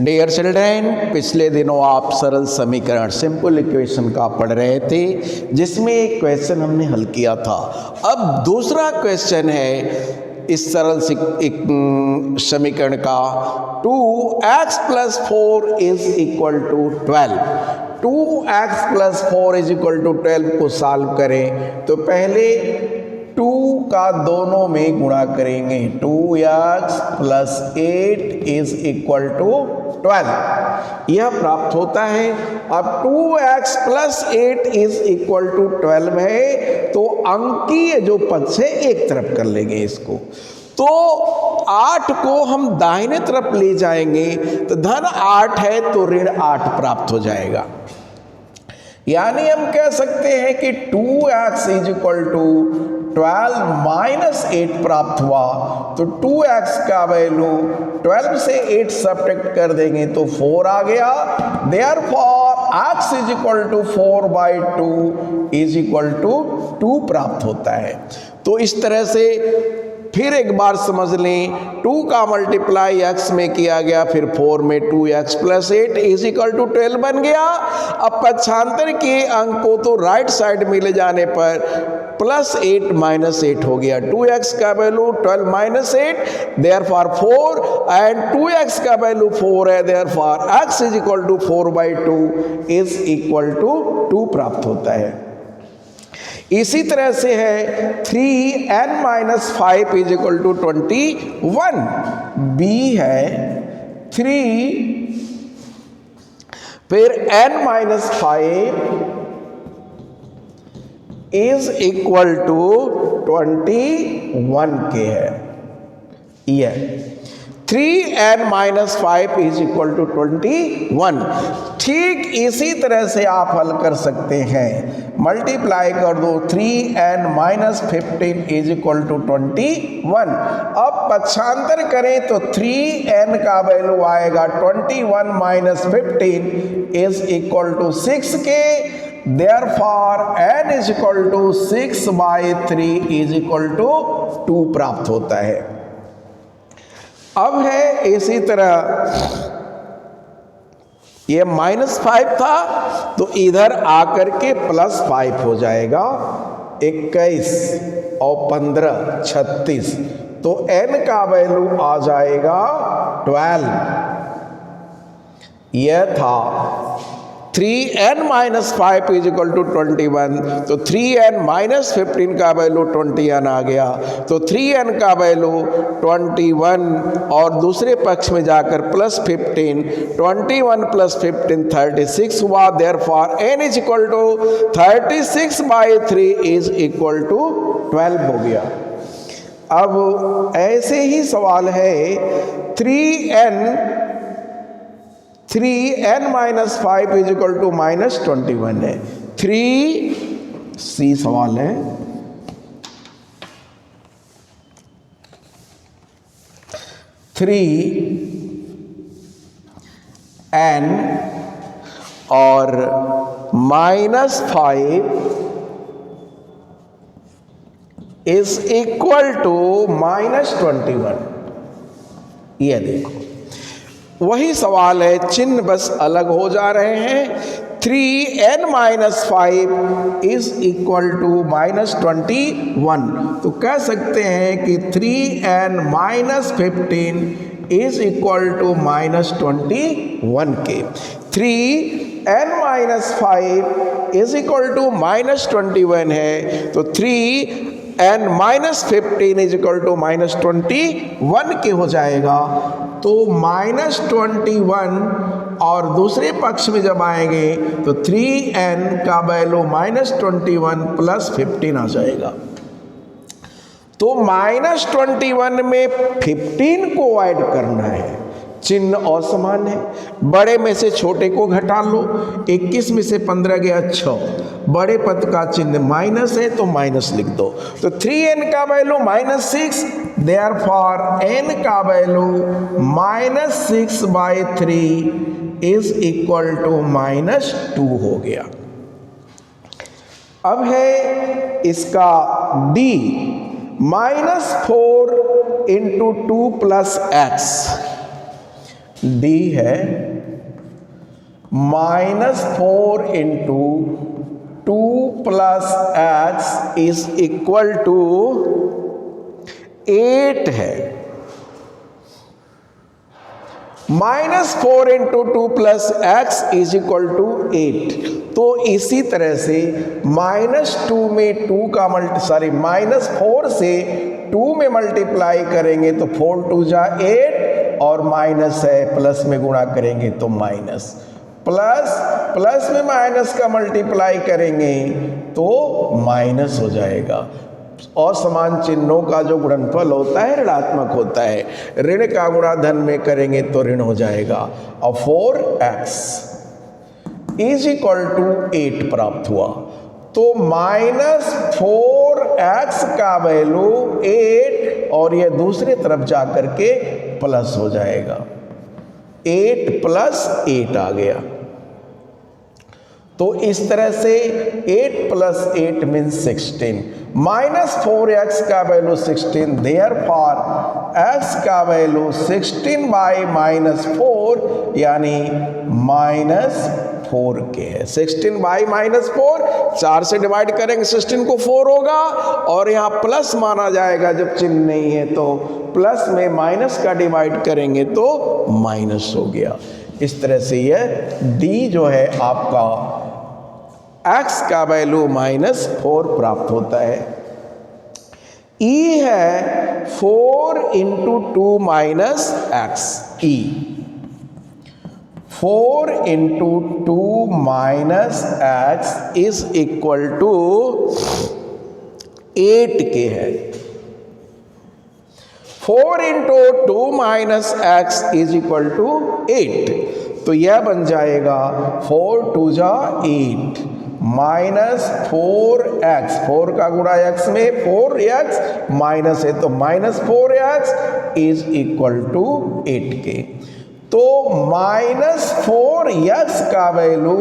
Dear children, पिछले दिनों आप सरल समीकरण सिंपल इक्वेशन का पढ़ रहे थे, जिसमें एक क्वेश्चन हमने हल किया था। अब दूसरा क्वेश्चन है इस सरल समीकरण का 2x + 4 = 12। 2x + 4 = 12 को सॉल्व करें तो पहले 2 का दोनों में गुणा करेंगे। 2x + 8 = 12 यह प्राप्त होता है। अब 2x + 8 = 12 है तो अंकीय जो पद से एक तरफ कर लेंगे इसको। तो 8 को हम दाहिने तरफ ले जाएंगे तो धन 8 है तो ऋण 8 प्राप्त हो जाएगा। यानी हम कह सकते हैं कि 2x = 12 - 8 प्राप्त हुआ। तो 2x का वैल्यू 12 से 8 सब्ट्रैक्ट कर देंगे तो 4 आ गया। देयरफॉर x = 4/2 = 2 प्राप्त होता है। तो इस तरह से फिर एक बार समझ लें, 2 का मल्टीप्लाई x में किया गया, फिर 4 में 2x + 8 = 12 बन गया। अब पक्षांतर के अंक को तो राइट साइड में ले जाने पर +8 - 8 हो गया। 2x का वैल्यू 12 - 8 देयरफॉर 4 एंड 2x का वैल्यू 4 है, देयरफॉर x = 4/2 = 2 प्राप्त होता है। इसी तरह से है 3n - 5 = 21। b है 3 फिर n - 5 = 21 के है। यह 3n - 5 = 21। ठीक इसी तरह से आप हल कर सकते हैं। मल्टीप्लाई कर दो 3n - 15 = 21। अब पक्षांतर करें तो 3n का वैल्यू आएगा 21 - 15 = 6 के। देयरफॉर n = 6/3 = 2 प्राप्त होता है। अब है इसी तरह ये -5 था तो इधर आकर के +5 हो जाएगा। 21 और 15 36 तो n का वैल्यू आ जाएगा 12। यह था 3n - 5 = 21 तो 3n - 15 का वैल्यू 21 आ गया। तो 3n का वैल्यू 21 और दूसरे पक्ष में जाकर +15, 21 + 15 36 हुआ। देयरफॉर n = 36/3 = 12 हो गया। अब ऐसे ही सवाल है 3n - 5 = -21 है। 3c सवाल है। 3n और -5 = -21। यह देखो वही सवाल है, चिन्ह बस अलग हो जा रहे हैं। 3n - 5 = -21 तो कह सकते हैं कि 3n - 15 = -21 के। 3n - 5 = -21 है तो 3n - 15 = -21 के हो जाएगा। तो -21 और दूसरे पक्ष में जब आएंगे तो 3n का वैल्यू -21 + 15 आ जाएगा। तो -21 में 15 को ऐड करना है। चिन्ह असमान है, बड़े में से छोटे को घटा लो। 21 में से 15 गया 6, बड़े पद का चिन्ह माइनस है तो माइनस लिख दो। तो 3n का वैल्यू -6, देयरफॉर n का वैल्यू -6/3 = -2 हो गया। अब है इसका d -4 × 2 + x डी है -4 into 2 plus x is equal to 8 है। -4 into 2 plus x is equal to 8। तो इसी तरह से -2 में 2 का -4 से 2 में मल्टीप्लाई करेंगे तो 4 2 जा 8 और माइनस है, प्लस में गुणा करेंगे तो माइनस, प्लस में माइनस का मल्टीप्लाई करेंगे तो माइनस हो जाएगा। और समान चिन्हों का जो गुणनफल होता है ऋणात्मक होता है, ऋण का गुणा धन में करेंगे तो ऋण हो जाएगा। और 4x इज इक्वल टू 8 प्राप्त हुआ। तो -4x का वैल्यू 8 और ये दूसरी तरफ जाकर के प्लस हो जाएगा, 8 + 8 आ गया। तो इस तरह से 8 + 8 मीन्स 16, -4x का वैल्यू 16, देयरफॉर x का वैल्यू 16 बाई -4 यानी -4 के है। 16 बाई -4, 4 से डिवाइड करेंगे 16 को 4 होगा, और यहाँ प्लस माना जाएगा जब चिन्ह नहीं है, तो प्लस में माइनस का डिवाइड करेंगे तो माइनस हो गया। इस तरह से यह डी जो है आपका x का वैल्यू -4 प्राप्त होता है। ई है 4 इंटू 2 - x, ई 4 into 2 - x is equal to 8 के है। 4 into 2 - x is equal to 8। तो यह बन जाएगा 4 2 जा 8 -4x, 4 का गुणा x में 4x माइनस है तो -4x इज इक्वल टू 8 के। तो -4x का वैल्यू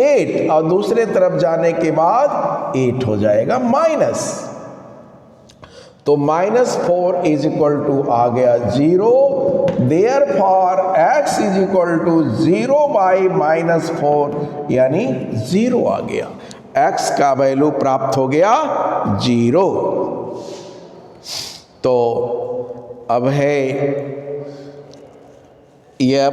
8 और दूसरे तरफ जाने के बाद 8 हो जाएगा माइनस। तो -4 इज इक्वल टू आ गया 0, therefore x is equal to 0 by -4 यानी 0 आ गया। x का वैल्यू प्राप्त हो गया 0। तो अब है यह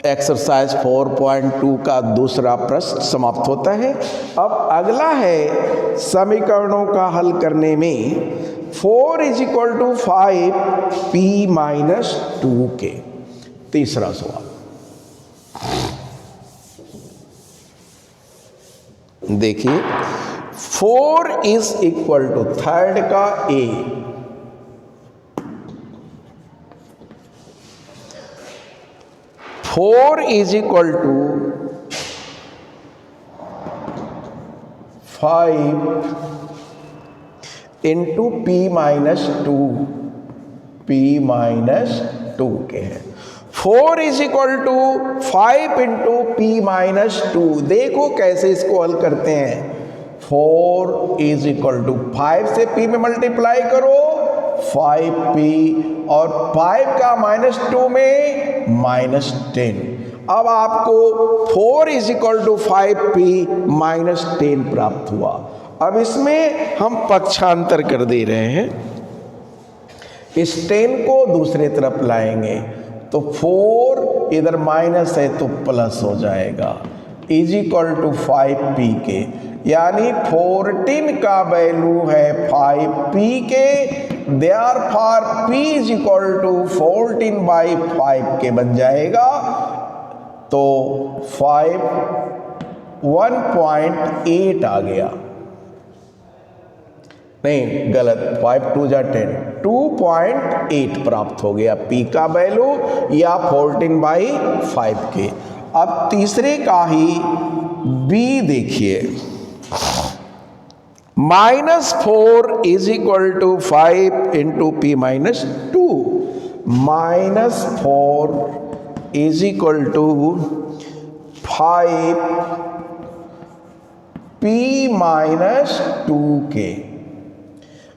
एक्सरसाइज 4.2 का दूसरा प्रश्न समाप्त होता है। अब अगला है समीकरणों का हल करने में 4 = 5 p - 2 के। तीसरा सवाल देखिए, 4 इज इक्वल टू थर्ड का a, 4 is equal to 5 into p - 2, p - 2 के हैं। 4 is equal to 5 into p - 2। देखो कैसे इसको हल करते हैं। 4 इज इक्वल टू 5 से p में मल्टीप्लाई करो 5p, और 5 का -2 में -10। अब आपको 4 इज इक्वल टू 5p - 10 प्राप्त हुआ। अब इसमें हम पक्षांतर कर दे रहे हैं, इस 10 को दूसरे तरफ लाएंगे तो 4 इधर माइनस है तो प्लस हो जाएगा, इज इक्वल टू 5p के, यानी 14 का वैल्यू है 5p के, therefore p is equal to 14 by 5 के बन जाएगा। तो 1.8 आ गया, नहीं गलत, 5 2 जा 10, 2.8 प्राप्त हो गया p का वैल्यू, या 14 बाई 5 के। अब तीसरे का ही b देखिए, -4 is equal to 5 into p - 2, -4 is equal to 5 p - 2 के।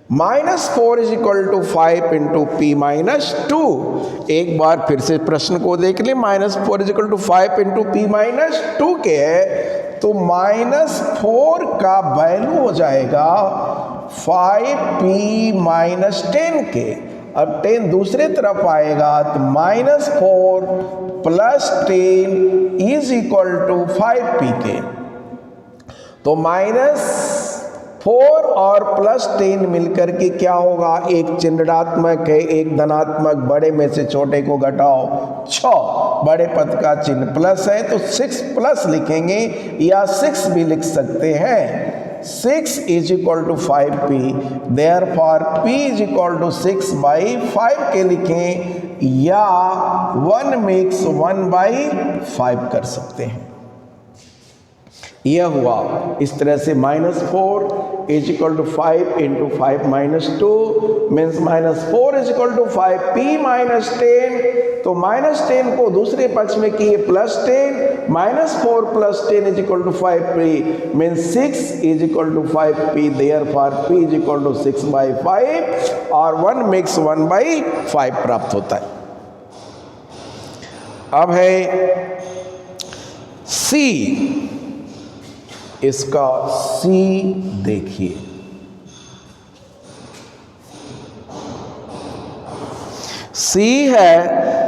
-4 is equal to 5 into P minus 2। एक बार फिर से प्रश्न को देख लें। -4 is equal to 5 into P minus 2 के है, तो -4 का वैल्यू हो जाएगा 5p माइनस 10 के। अब 10 दूसरे तरफ आएगा तो -4 plus 10 is equal to 5p के। तो -4 और प्लस 10 मिलकर के क्या होगा, एक चिन्ह ऋणात्मक है एक धनात्मक, बड़े में से छोटे को घटाओ 6, बड़े पद का चिन्ह प्लस है तो 6 प्लस लिखेंगे या 6 भी लिख सकते हैं। 6 is equal to 5p, therefore p is equal to 6/5 के लिखें, या 1 मेक्स 1/5 कर सकते हैं। यह हुआ इस तरह से। -4 is equal to 5 into 5 minus 2 means -4 is equal to 5p minus 10। तो -10 को दूसरे पक्ष में किए +10, -4 plus 10 is equal to 5p means 6 is equal to 5p, therefore p is equal to 6/5 और 1 मेक्स 1/5 प्राप्त होता है। अब है C। इसका C देखिए, C है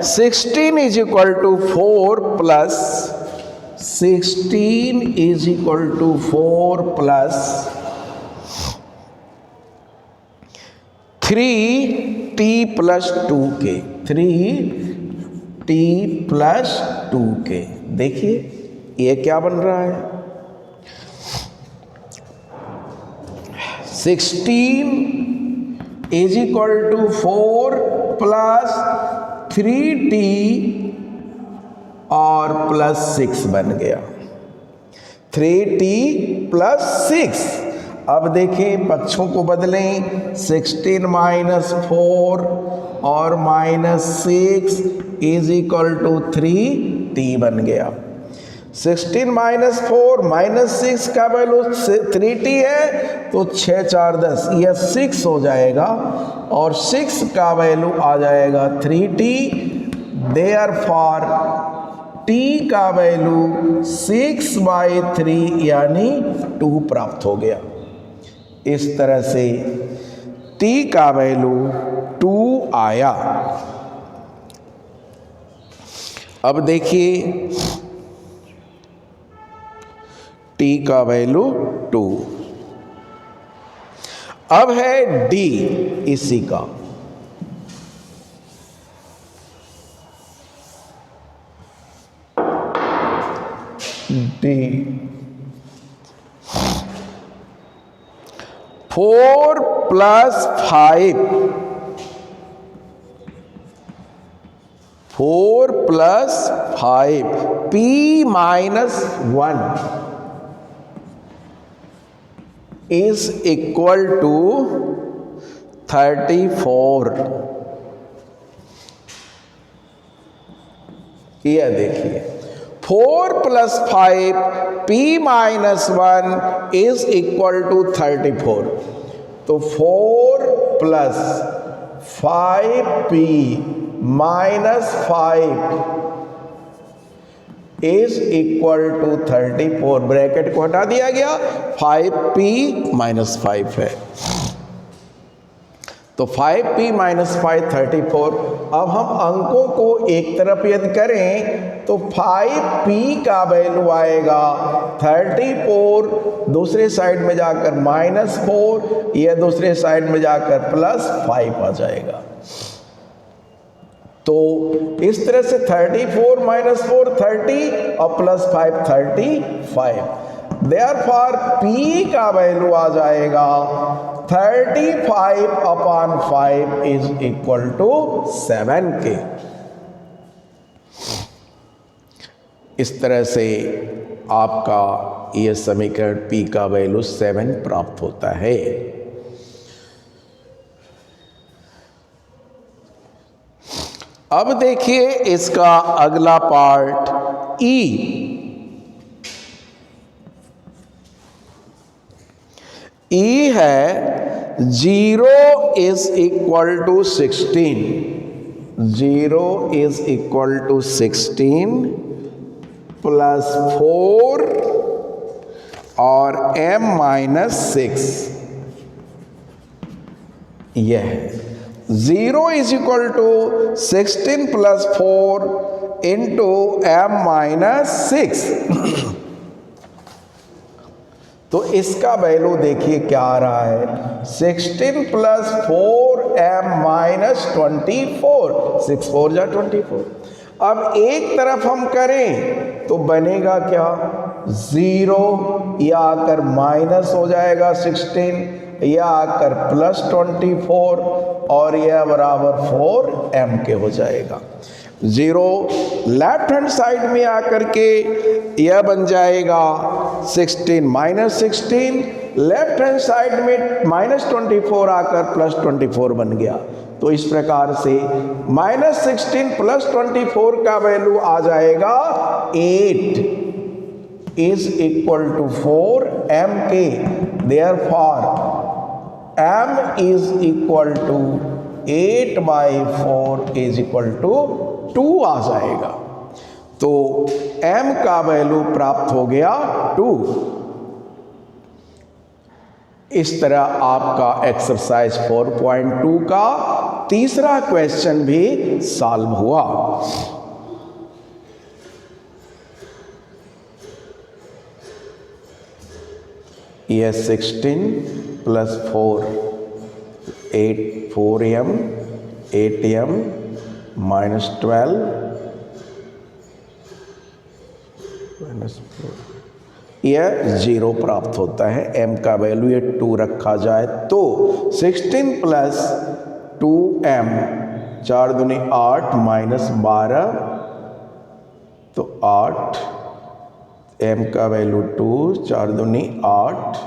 16 is equal to 4 plus 16 is equal to 4 plus 3t plus 2 के, 3t प्लस 2 के। देखिए ये क्या बन रहा है, 16 is equal to 4 plus 3t और प्लस 6 बन गया, 3t प्लस 6। अब देखें पक्षों को बदलें, 16 माइनस 4 और -6 इज इक्वल टू 3t बन गया। 16 माइनस 4 माइनस 6 का वैल्यू 3t है, तो 6 4 10, यह 6 हो जाएगा और 6 का वैल्यू आ जाएगा 3t, देयरफॉर t का वैल्यू 6/3 यानी 2 प्राप्त हो गया। इस तरह से t का वैल्यू 2 आया। अब देखिए t का वैल्यू 2। अब है d इसी का, d 4 plus 5, 4 plus 5 p minus 1 is equal to 34। यह देखिए 4 plus 5 p minus 1 is equal to 34। तो 4 plus 5p minus 5 is equal to 34। Bracket को हटा दिया गया, 5p माइनस 5 है, तो 5p माइनस 5 34। अब हम अंकों को एक तरफ यदि करें तो 5p का वैल्यू आएगा 34, दूसरे साइड में जाकर -4, यह दूसरे साइड में जाकर +5 आ जाएगा। तो इस तरह से 34 माइनस 4 30 और +5 35। देयरफॉर p का वैल्यू आ जाएगा 35/5 इज इक्वल टू 7 के। इस तरह से आपका यह समीकरण p का वैल्यू 7 प्राप्त होता है। अब देखिए इसका अगला पार्ट E। E है 0 is equal to 16, 0 is equal to 16 plus 4 और m माइनस 6, यह है 0 is equal to 16 plus 4 into m minus 6। तो इसका वैल्यू देखिए क्या आ रहा है, 16 प्लस 4 m माइनस 24, 6 4 जा 24। अब एक तरफ हम करें तो बनेगा क्या, 0 या आकर माइनस हो जाएगा 16 या आकर प्लस 24 और यह बराबर 4m के हो जाएगा। 0 लेफ्ट हैंड साइड में आकर के यह बन जाएगा 16 माइनस 16, लेफ्ट हैंड साइड में माइनस 24 आकर प्लस 24 बन गया। तो इस प्रकार से माइनस 16 प्लस 24 का वैल्यू आ जाएगा 8 इज इक्वल टू 4m के। Therefore m is equal to 8/4 is equal to 2 आ जाएगा। तो m का वैल्यू प्राप्त हो गया 2। इस तरह आपका एक्सरसाइज 4.2 का तीसरा क्वेश्चन भी सॉल्व हुआ। यह 16 plus 4 4m 8m minus 12 minus 4, यह 0 प्राप्त होता है। m का वैल्यू ये 2 रखा जाए तो 16 प्लस 2m 4 दूनी 8 माइनस 12 तो 8, m का वैल्यू 2, 4 दूनी 8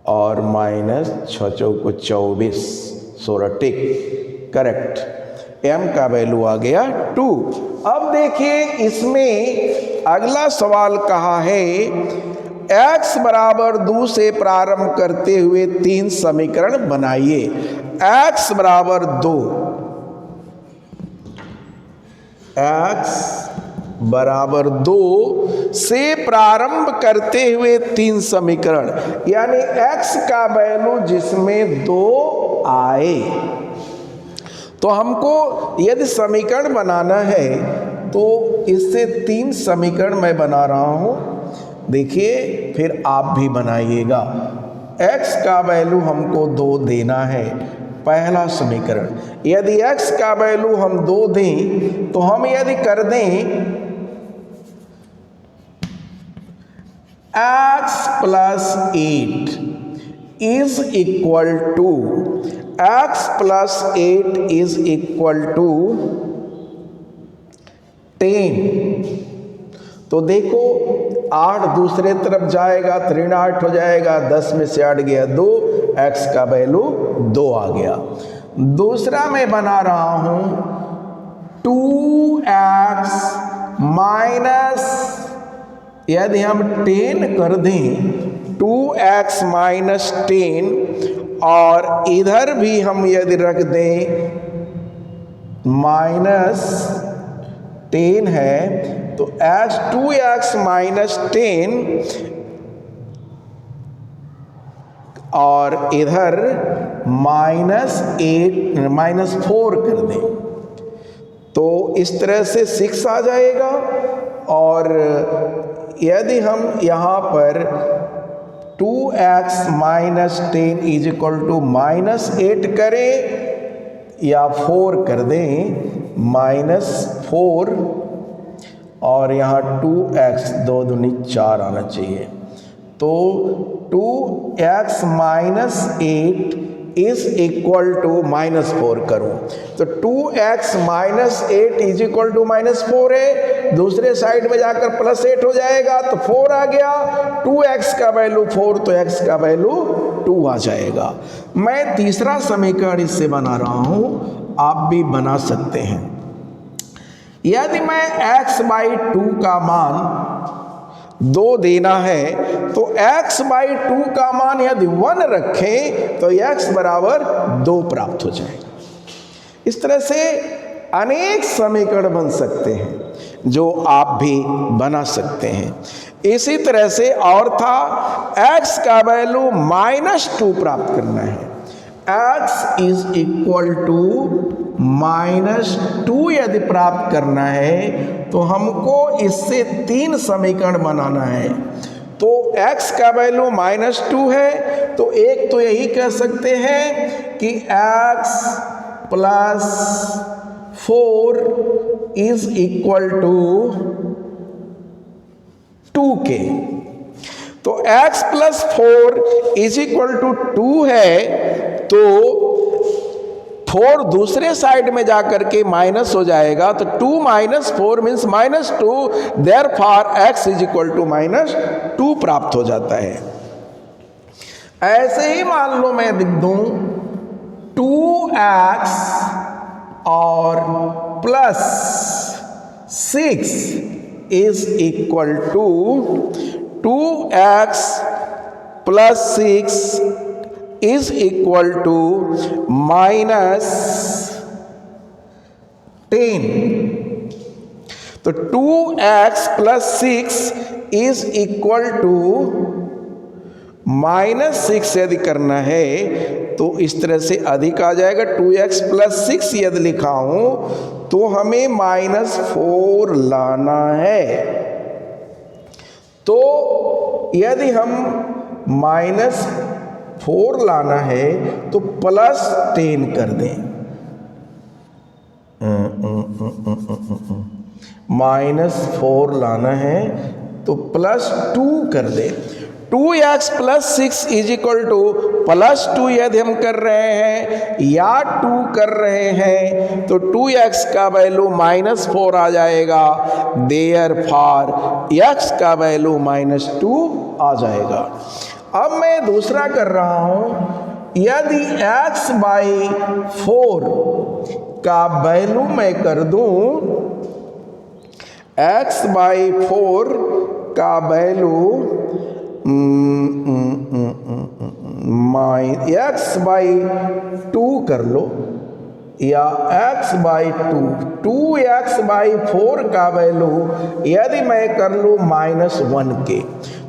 और माइनस 6 चौको 24, 16 टिक करेक्ट। m का वैल्यू आ गया 2। अब देखिए इसमें अगला सवाल कहा है x बराबर 2 से प्रारंभ करते हुए 3 समीकरण बनाइए। x बराबर 2, x बराबर 2 से प्रारंभ करते हुए 3 समीकरण, यानी x का वैल्यू जिसमें 2 आए। तो हमको यदि समीकरण बनाना है तो इससे 3 समीकरण मैं बना रहा हूं, देखिए फिर आप भी बनाइएगा। x का वैल्यू हमको 2 देना है, पहला समीकरण। यदि x का वैल्यू हम 2 दें तो हम यदि कर दें x plus 8 is equal to x plus 8 is equal to 10। तो देखो 8 दूसरे तरफ जाएगा, 3 8 हो जाएगा, 10 में से 8 गया 2, x का वैल्यू 2 आ गया। दूसरा मैं बना रहा हूं 2x माइनस, यदि हम 10 कर दें 2x माइनस 10 और इधर भी हम यदि रख दें माइनस 10 है तो x 2x माइनस 10 और इधर माइनस 4 कर दें तो इस तरह से 6 आ जाएगा। और यदि हम यहाँ पर 2x minus 10 is equal to minus 8 करें या 4 कर दें माइनस 4 और यहाँ 2x 2 दूनी 4 आना चाहिए। तो 2x minus 8 is equal to minus 4 करूं तो 2x minus 8 is equal to minus 4 है, दूसरे साइड में जाकर प्लस 8 हो जाएगा तो 4 आ गया। 2x का वैल्यू 4 तो x का वैल्यू 2 आ जाएगा। मैं तीसरा समीकरण इससे बना रहा हूं, आप भी बना सकते हैं। यदि मैं x बाई 2 का मान 2 देना है तो x बाई 2 का मान यदि 1 रखें तो x बराबर 2 प्राप्त हो जाएगा। इस तरह से अनेक समीकरण बन सकते हैं जो आप भी बना सकते हैं। इसी तरह से और था x का वैल्यू -2 प्राप्त करना है। x इज इक्वल टू -2 यदि प्राप्त करना है तो हमको इससे 3 समीकरण बनाना है। तो x का वैल्यू -2 है तो एक तो यही कह सकते हैं कि x plus 4 is equal to 2k। तो x plus 4 is equal to 2 है तो 4 दूसरे साइड में जाकर के माइनस हो जाएगा तो 2 minus 4 means -2, therefore x is equal to -2 प्राप्त हो जाता है। ऐसे ही मान लो मैं लिख दूं 2x और plus 6 is equal to 2x plus 6 is equal to -10। तो 2x plus 6 is equal to -6 यदि करना है तो इस तरह से अधिक आ जाएगा। 2x प्लस 6 यदि लिखा हूं तो हमें -4 लाना है। तो यदि हम -4 लाना है तो +10 कर दें, -4 लाना है तो +2 कर दें। 2x plus 6 is equal to +2 यदि हम कर रहे हैं या 2 कर रहे हैं तो 2x का वैल्यू -4 आ जाएगा, देयरफॉर x का वैल्यू -2 आ जाएगा। अब मैं दूसरा कर रहा हूं, यदि x बाई 4 का वैल्यू मैं कर दूं, x बाई 4 का वैल्यू x बाई 2 कर लो या x बाई 2x बाई 4 का वैल्यू यदि मैं कर लूँ -1 के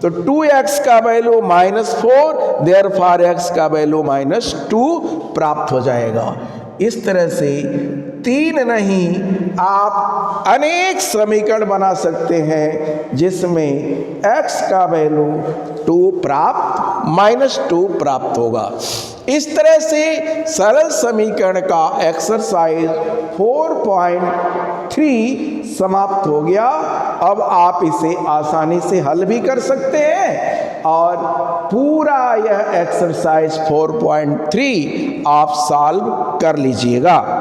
तो 2x का वैल्यू -4, देयरफॉर x का वैल्यू -2 प्राप्त हो जाएगा। इस तरह से 3 नहीं आप अनेक समीकरण बना सकते हैं जिसमें x का वैल्यू -2 प्राप्त होगा। इस तरह से सरल समीकरण का एक्सरसाइज 4.3 समाप्त हो गया। अब आप इसे आसानी से हल भी कर सकते हैं और पूरा यह एक्सरसाइज 4.3 आप सॉल्व कर लीजिएगा।